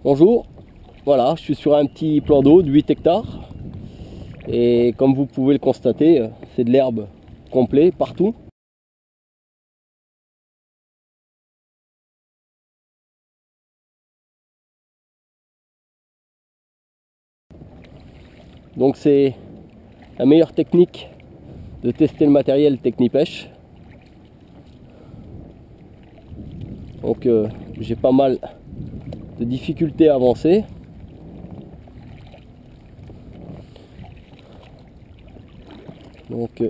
Bonjour, voilà, je suis sur un petit plan d'eau de 8 hectares et comme vous pouvez le constater, c'est de l'herbe complet partout. Donc c'est la meilleure technique de tester le matériel Technipêche. Donc j'ai pas mal de difficultés à avancer. Donc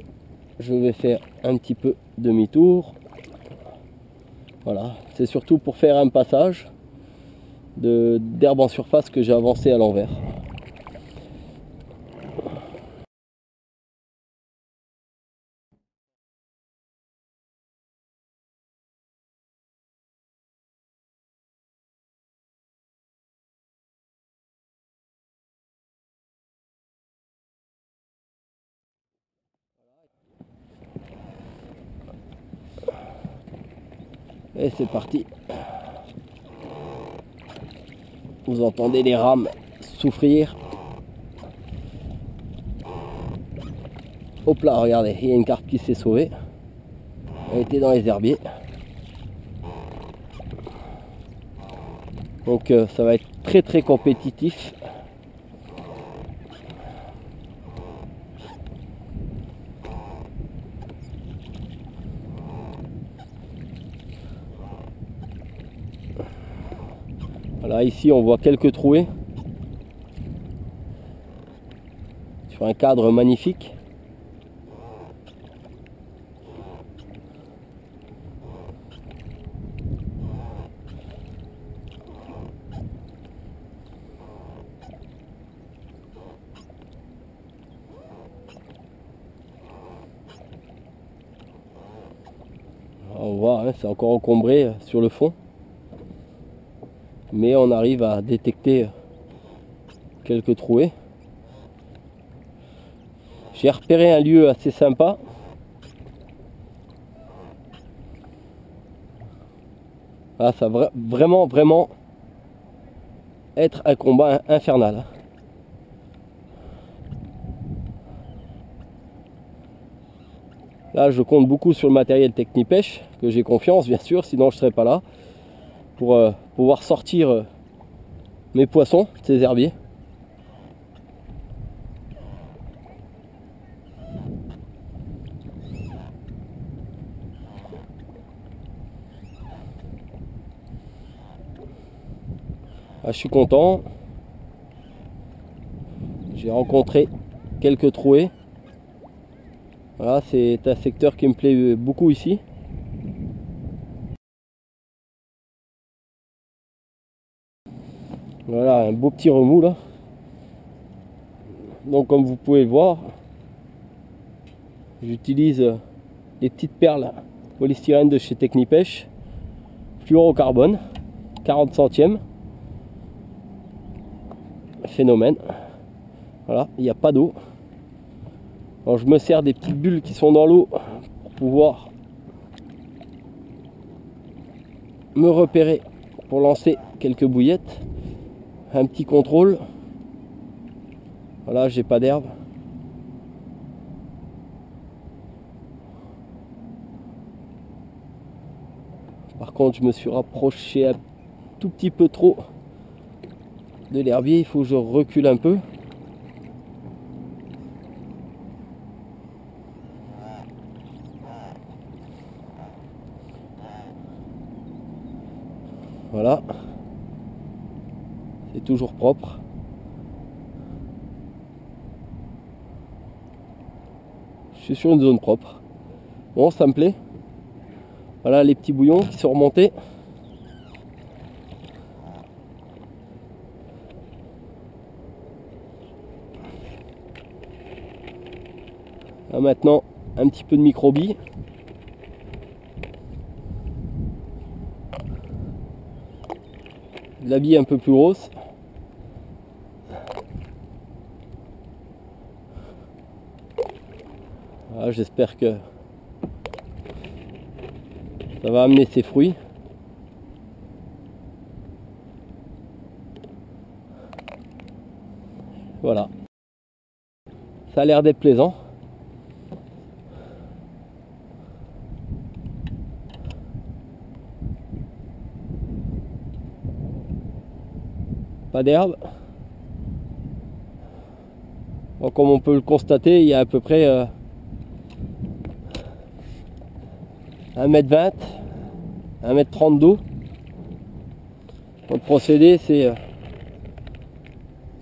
je vais faire un petit peu demi-tour. Voilà, c'est surtout pour faire un passage d'herbe en surface que j'ai avancé à l'envers. Et c'est parti. Vous entendez les rames souffrir. Hop là, regardez, il y a une carpe qui s'est sauvée. Elle était dans les herbiers. Donc ça va être très compétitif. Voilà, ici on voit quelques trouées sur un cadre magnifique. On voit, hein, c'est encore encombré sur le fond. Mais on arrive à détecter quelques trouées. J'ai repéré un lieu assez sympa. Ah, ça va vraiment être un combat infernal. Là, je compte beaucoup sur le matériel Technipêche, que j'ai confiance, bien sûr, sinon je ne serais pas là, pour pouvoir sortir mes poissons de ces herbiers. Ah, je suis content. J'ai rencontré quelques trouées. Voilà, c'est un secteur qui me plaît beaucoup ici. Voilà, un beau petit remous là. Donc comme vous pouvez le voir, j'utilise les petites perles polystyrène de chez Technipêche, fluorocarbone, 40 centièmes. Phénomène. Voilà, il n'y a pas d'eau. Alors je me sers des petites bulles qui sont dans l'eau pour pouvoir me repérer pour lancer quelques bouillettes. Un petit contrôle. Voilà, j'ai pas d'herbe. Par contre, je me suis rapproché un tout petit peu trop de l'herbier. Il faut que je recule un peu. Voilà. C'est toujours propre. Je suis sur une zone propre. Bon, ça me plaît. Voilà les petits bouillons qui sont remontés. Là maintenant, un petit peu de microbie. De la bille un peu plus grosse. Voilà, j'espère que ça va amener ses fruits. Voilà. Ça a l'air d'être plaisant. Pas d'herbe. Donc, comme on peut le constater, il y a à peu près 1,20 m, 1,30 m d'eau. Le procédé, c'est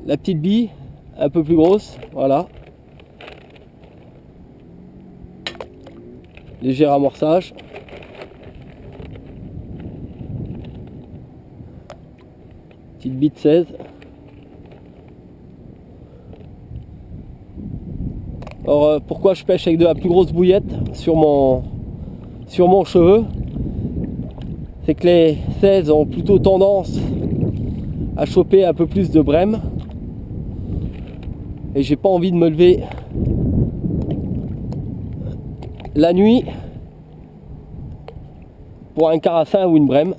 la petite bille, un peu plus grosse, voilà. Léger amorçage. Petite bille de 16. Alors pourquoi je pêche avec de la plus grosse bouillette sur mon cheveu? C'est que les 16 ont plutôt tendance à choper un peu plus de brème. Et j'ai pas envie de me lever la nuit pour un carassin ou une brème.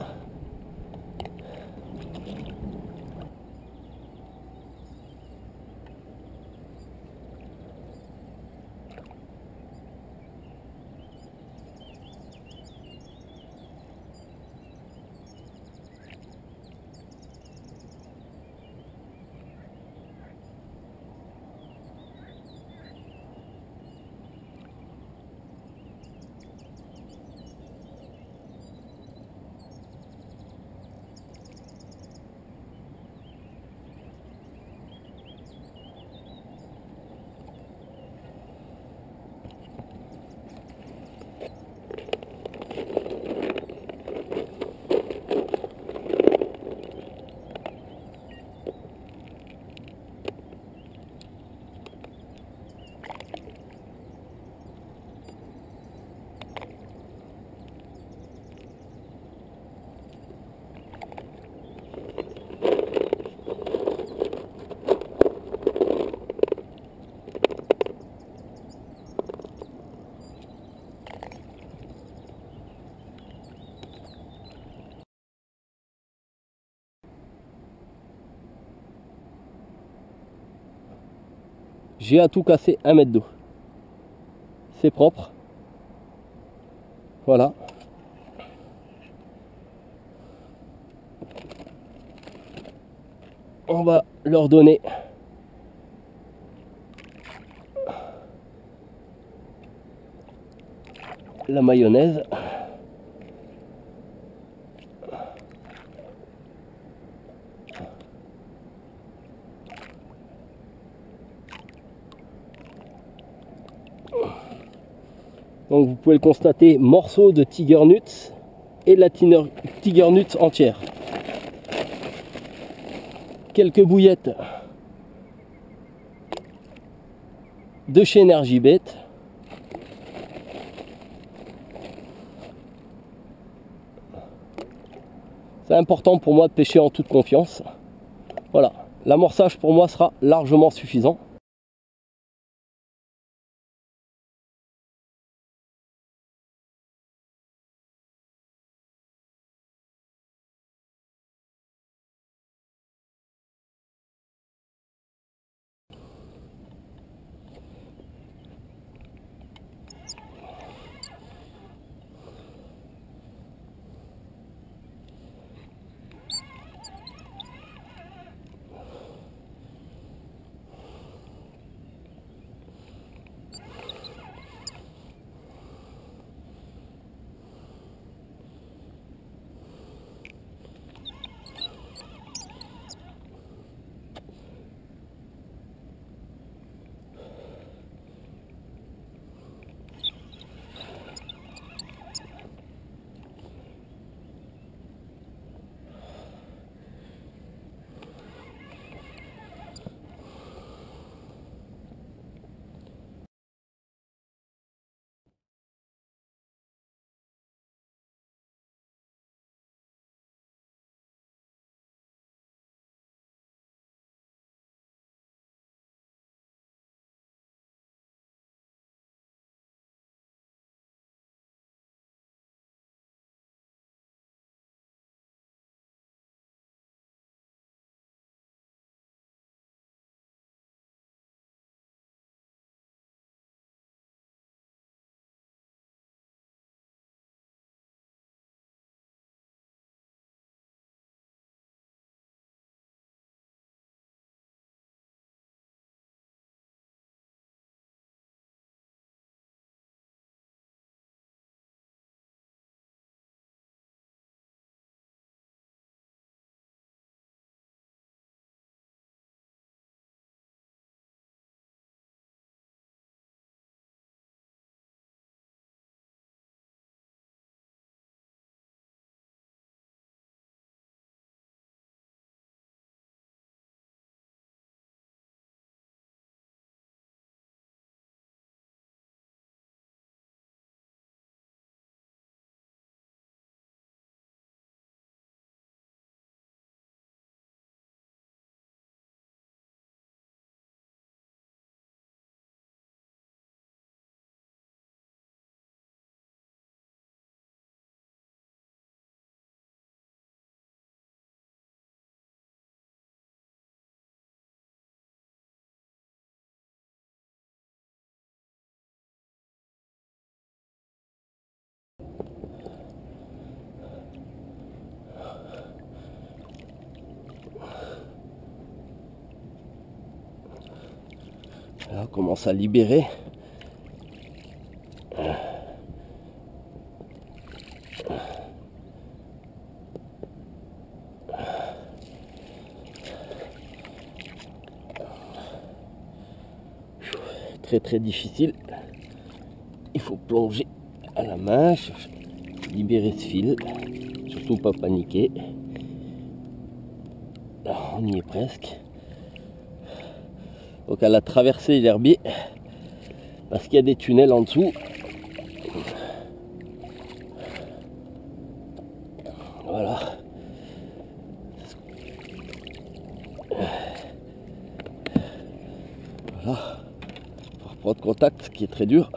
J'ai à tout casser 1 mètre d'eau. C'est propre. Voilà. On va leur donner la mayonnaise. Donc vous pouvez le constater, morceau de Tiger Nuts et la Tiger Nuts entière. Quelques bouillettes de chez Energibet. C'est important pour moi de pêcher en toute confiance. Voilà, l'amorçage pour moi sera largement suffisant. Voilà, on commence à libérer. Très très difficile. Il faut plonger à la main, libérer ce fil, surtout pas paniquer. Là, on y est presque. Donc elle a traversé l'herbier parce qu'il y a des tunnels en dessous. Voilà. Voilà. Pour reprendre contact, ce qui est très dur.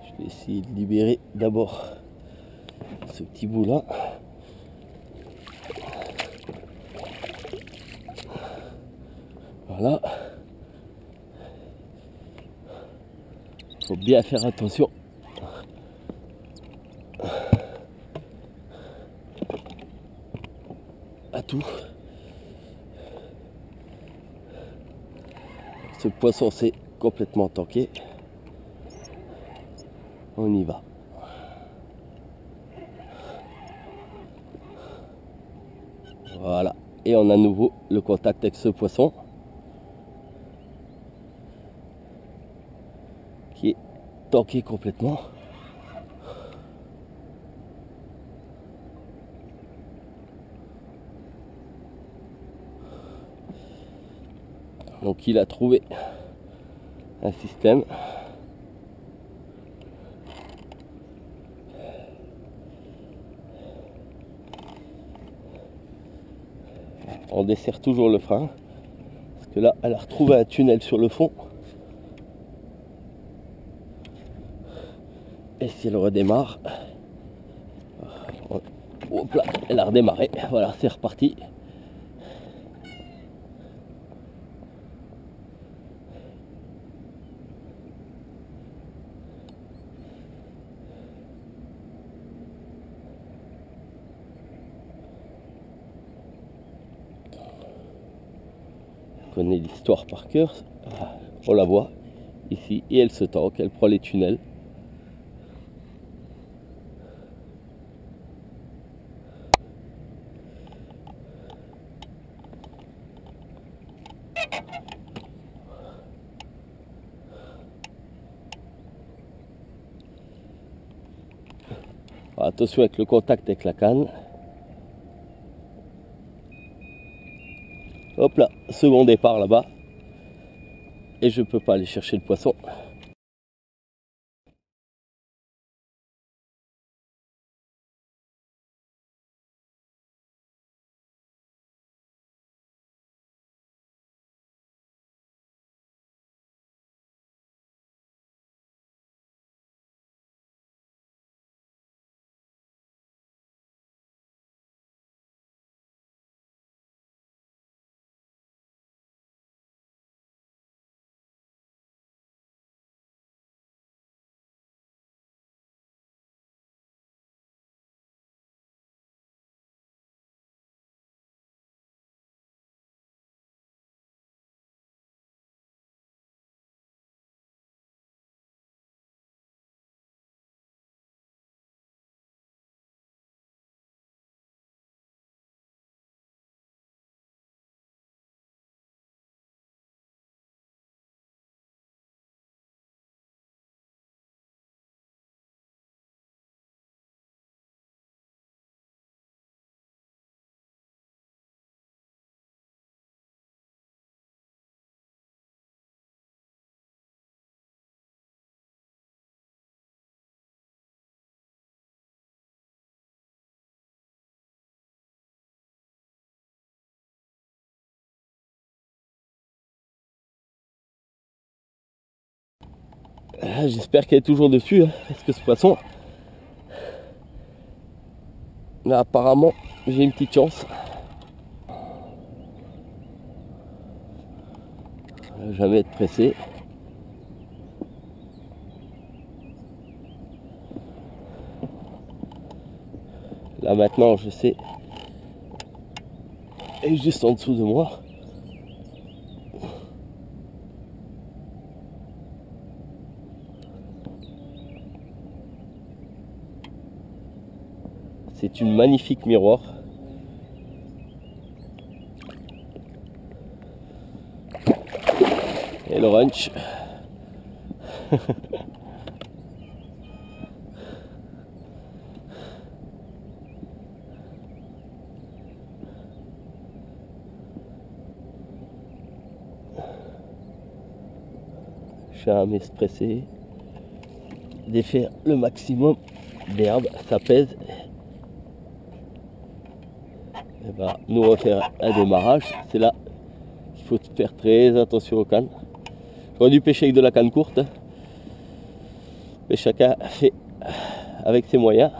Je vais essayer de libérer d'abord ce petit bout là. Voilà. Il faut bien faire attention à tout. Ce poisson s'est complètement tanké. On y va. Voilà. Et on a à nouveau le contact avec ce poisson qui est tanké complètement. Donc il a trouvé un système. On dessert toujours le frein. Parce que là, elle a retrouvé un tunnel sur le fond. Et si elle redémarre, hop là, elle a redémarré. Voilà, c'est reparti. On connaît l'histoire par cœur. On la voit ici et elle se tanque, elle prend les tunnels. Attention avec le contact avec la canne. Hop là, second départ là-bas. Et je peux pas aller chercher le poisson. J'espère qu'elle est toujours dessus, hein, parce que ce poisson, là apparemment j'ai une petite chance. Jamais être pressé. Là maintenant je sais, elle est juste en dessous de moi. C'est une magnifique miroir. Et le ranch. Jamais se presser. Défaire le maximum d'herbe, ça pèse. Et bah, nous on va faire un démarrage. C'est là qu'il faut faire très attention aux cannes. J'aurais dû pêcher avec de la canne courte, mais chacun fait avec ses moyens.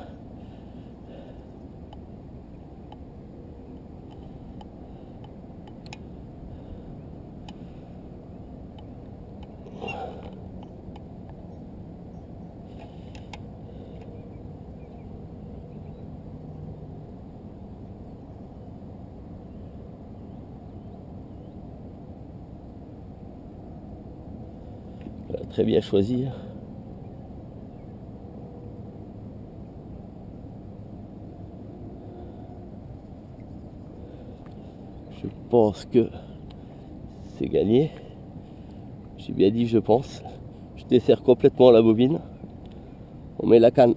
Très bien choisi. Je pense que c'est gagné. J'ai bien dit je pense. Je desserre complètement la bobine. On met la canne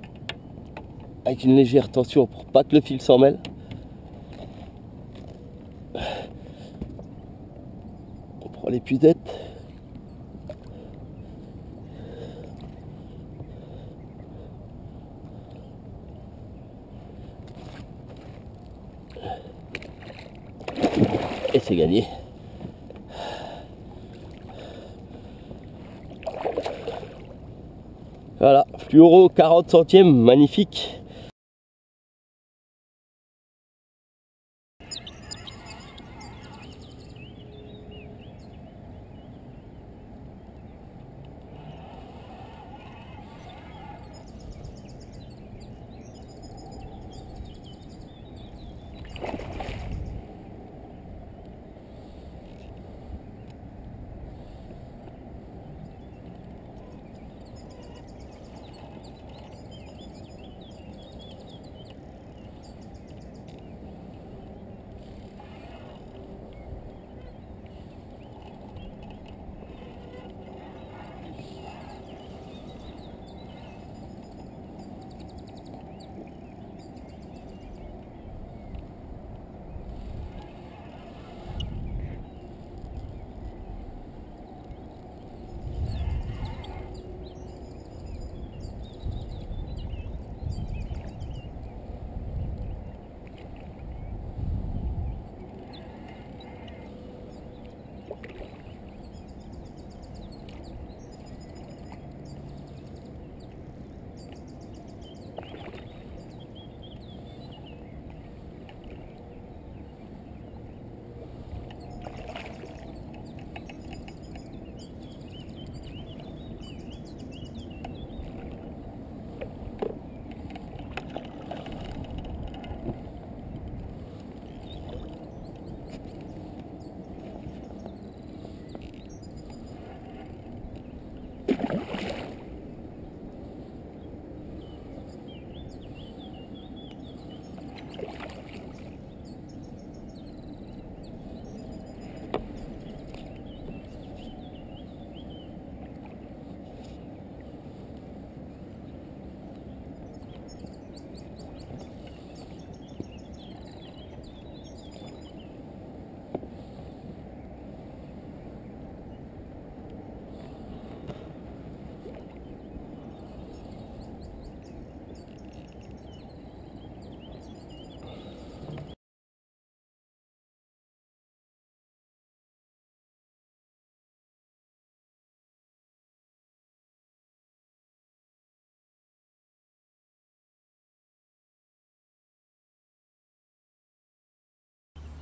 avec une légère tension pour pas que le fil s'en mêle. On prend l'épuisette. Et c'est gagné. Voilà, fluoro 40 centièmes, magnifique.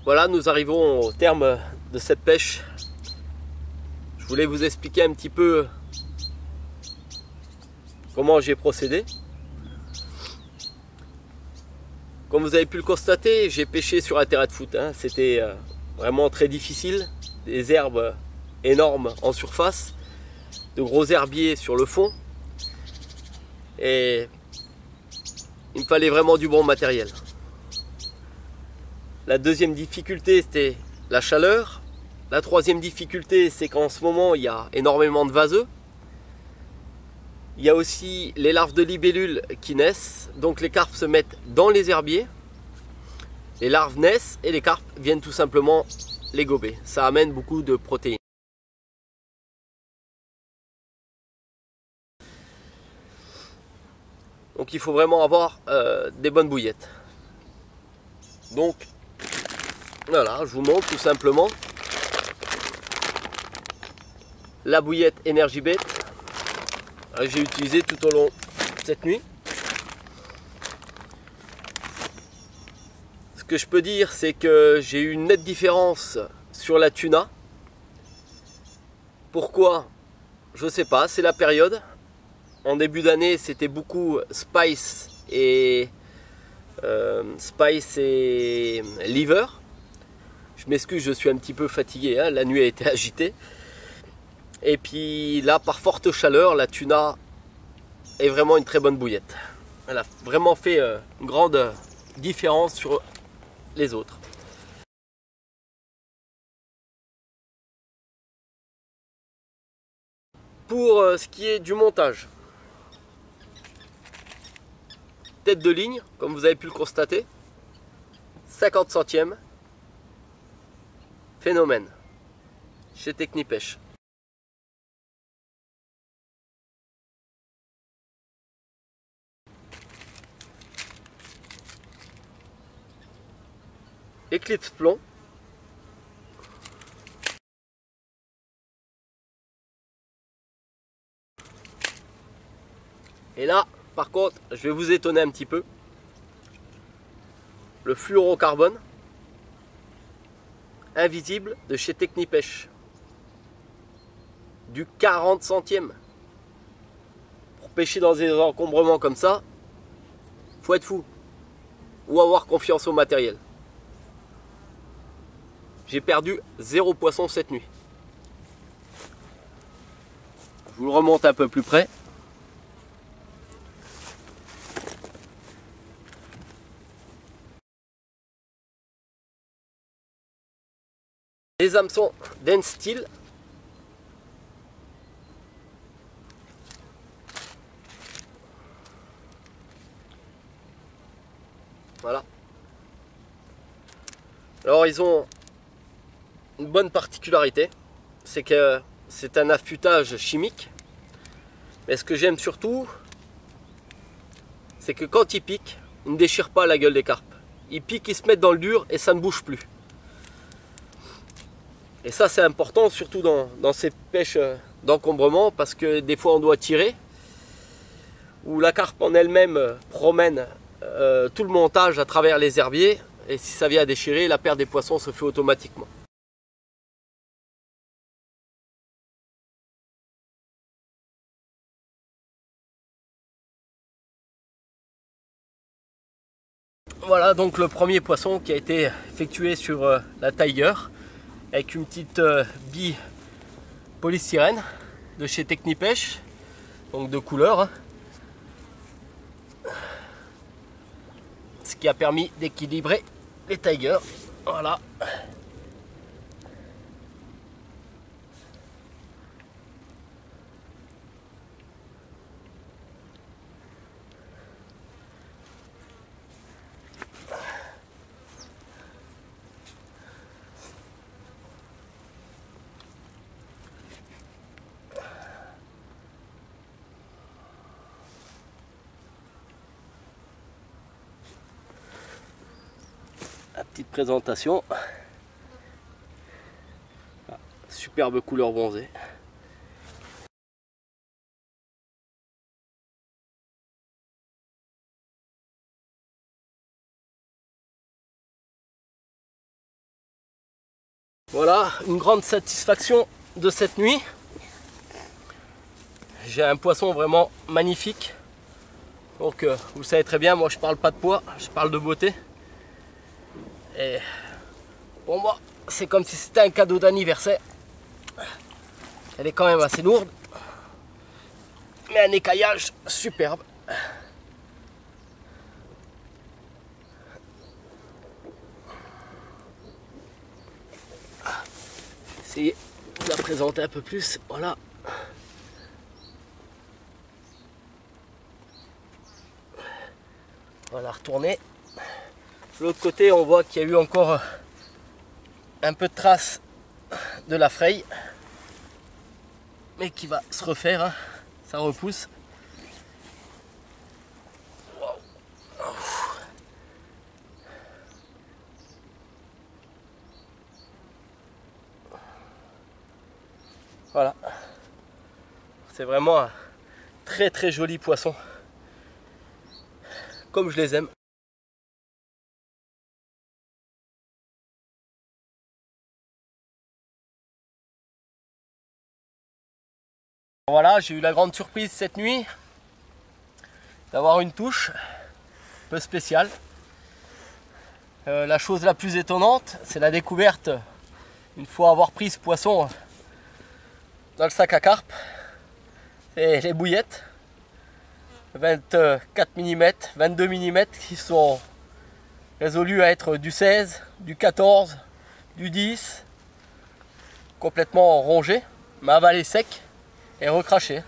Voilà, nous arrivons au terme de cette pêche. Je voulais vous expliquer un petit peu comment j'ai procédé. Comme vous avez pu le constater, j'ai pêché sur un terrain de foot. C'était vraiment très difficile. Des herbes énormes en surface, de gros herbiers sur le fond. Et il me fallait vraiment du bon matériel. La deuxième difficulté, c'était la chaleur. La troisième difficulté, c'est qu'en ce moment, il y a énormément de vaseux. Il y a aussi les larves de libellules qui naissent. Donc les carpes se mettent dans les herbiers. Les larves naissent et les carpes viennent tout simplement les gober. Ça amène beaucoup de protéines. Donc il faut vraiment avoir des bonnes bouillettes. Donc voilà, je vous montre tout simplement la bouillette Energibet. J'ai utilisé tout au long de cette nuit. Ce que je peux dire, c'est que j'ai eu une nette différence sur la tuna. Pourquoi? Je sais pas, c'est la période. En début d'année, c'était beaucoup spice et liver. Je m'excuse, je suis un petit peu fatigué, la nuit a été agitée. Et puis là, par forte chaleur, la tuna est vraiment une très bonne bouillette. Elle a vraiment fait une grande différence sur les autres. Pour ce qui est du montage, tête de ligne, comme vous avez pu le constater, 50 centièmes, phénomène, chez Technipêche. Eclipse plomb. Et là, par contre, je vais vous étonner un petit peu. Le fluorocarbone invisible de chez Technipêche. Du 40 centièmes. Pour pêcher dans des encombrements comme ça, faut être fou. Ou avoir confiance au matériel. J'ai perdu 0 poisson cette nuit. Je vous le remonte un peu plus près. Les hameçons Dance Steel. Voilà. Alors ils ont une bonne particularité, c'est que c'est un affûtage chimique. Mais ce que j'aime surtout, c'est que quand ils piquent, ils ne déchirent pas la gueule des carpes. Ils piquent, ils se mettent dans le dur et ça ne bouge plus. Et ça c'est important, surtout dans ces pêches d'encombrement, parce que des fois on doit tirer, ou la carpe en elle-même promène tout le montage à travers les herbiers, et si ça vient à déchirer, la perte des poissons se fait automatiquement. Voilà donc le premier poisson qui a été effectué sur la Tiger, avec une petite bille polystyrène de chez Technipêche, donc de couleur, ce qui a permis d'équilibrer les Tigers. Voilà. La petite présentation. Superbe couleur bronzée. Voilà, une grande satisfaction de cette nuit. J'ai un poisson vraiment magnifique. Donc vous savez très bien, moi je parle pas de poids, je parle de beauté. Et pour moi, c'est comme si c'était un cadeau d'anniversaire. Elle est quand même assez lourde, mais un écaillage superbe. Essayer de la présenter un peu plus, voilà. On va la retourner. De l'autre côté, on voit qu'il y a eu encore un peu de traces de la fraye, mais qui va se refaire, hein. Ça repousse. Wow. Voilà, c'est vraiment un très très joli poisson, comme je les aime. Voilà, j'ai eu la grande surprise cette nuit d'avoir une touche un peu spéciale. La chose la plus étonnante, c'est la découverte, une fois avoir pris ce poisson dans le sac à carpe, c'est les bouillettes 24 mm, 22 mm qui sont résolues à être du 16, du 14, du 10, complètement rongées, mais avalées sec et recrachées.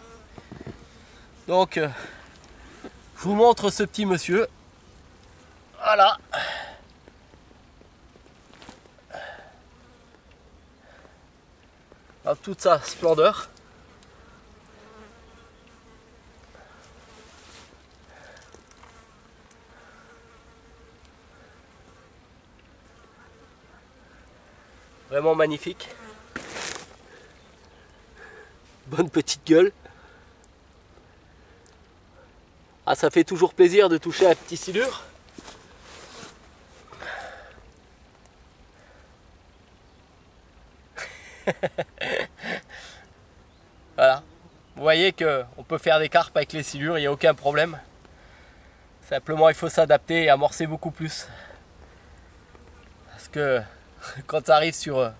Donc je vous montre ce petit monsieur. Voilà. Dans toute sa splendeur. Vraiment magnifique. Bonne petite gueule. Ah, ça fait toujours plaisir de toucher un petit silure. Voilà. Vous voyez qu'on peut faire des carpes avec les silures, il n'y a aucun problème. Simplement, il faut s'adapter et amorcer beaucoup plus. Parce que quand ça arrive sur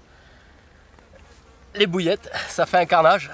les bouillettes, ça fait un carnage.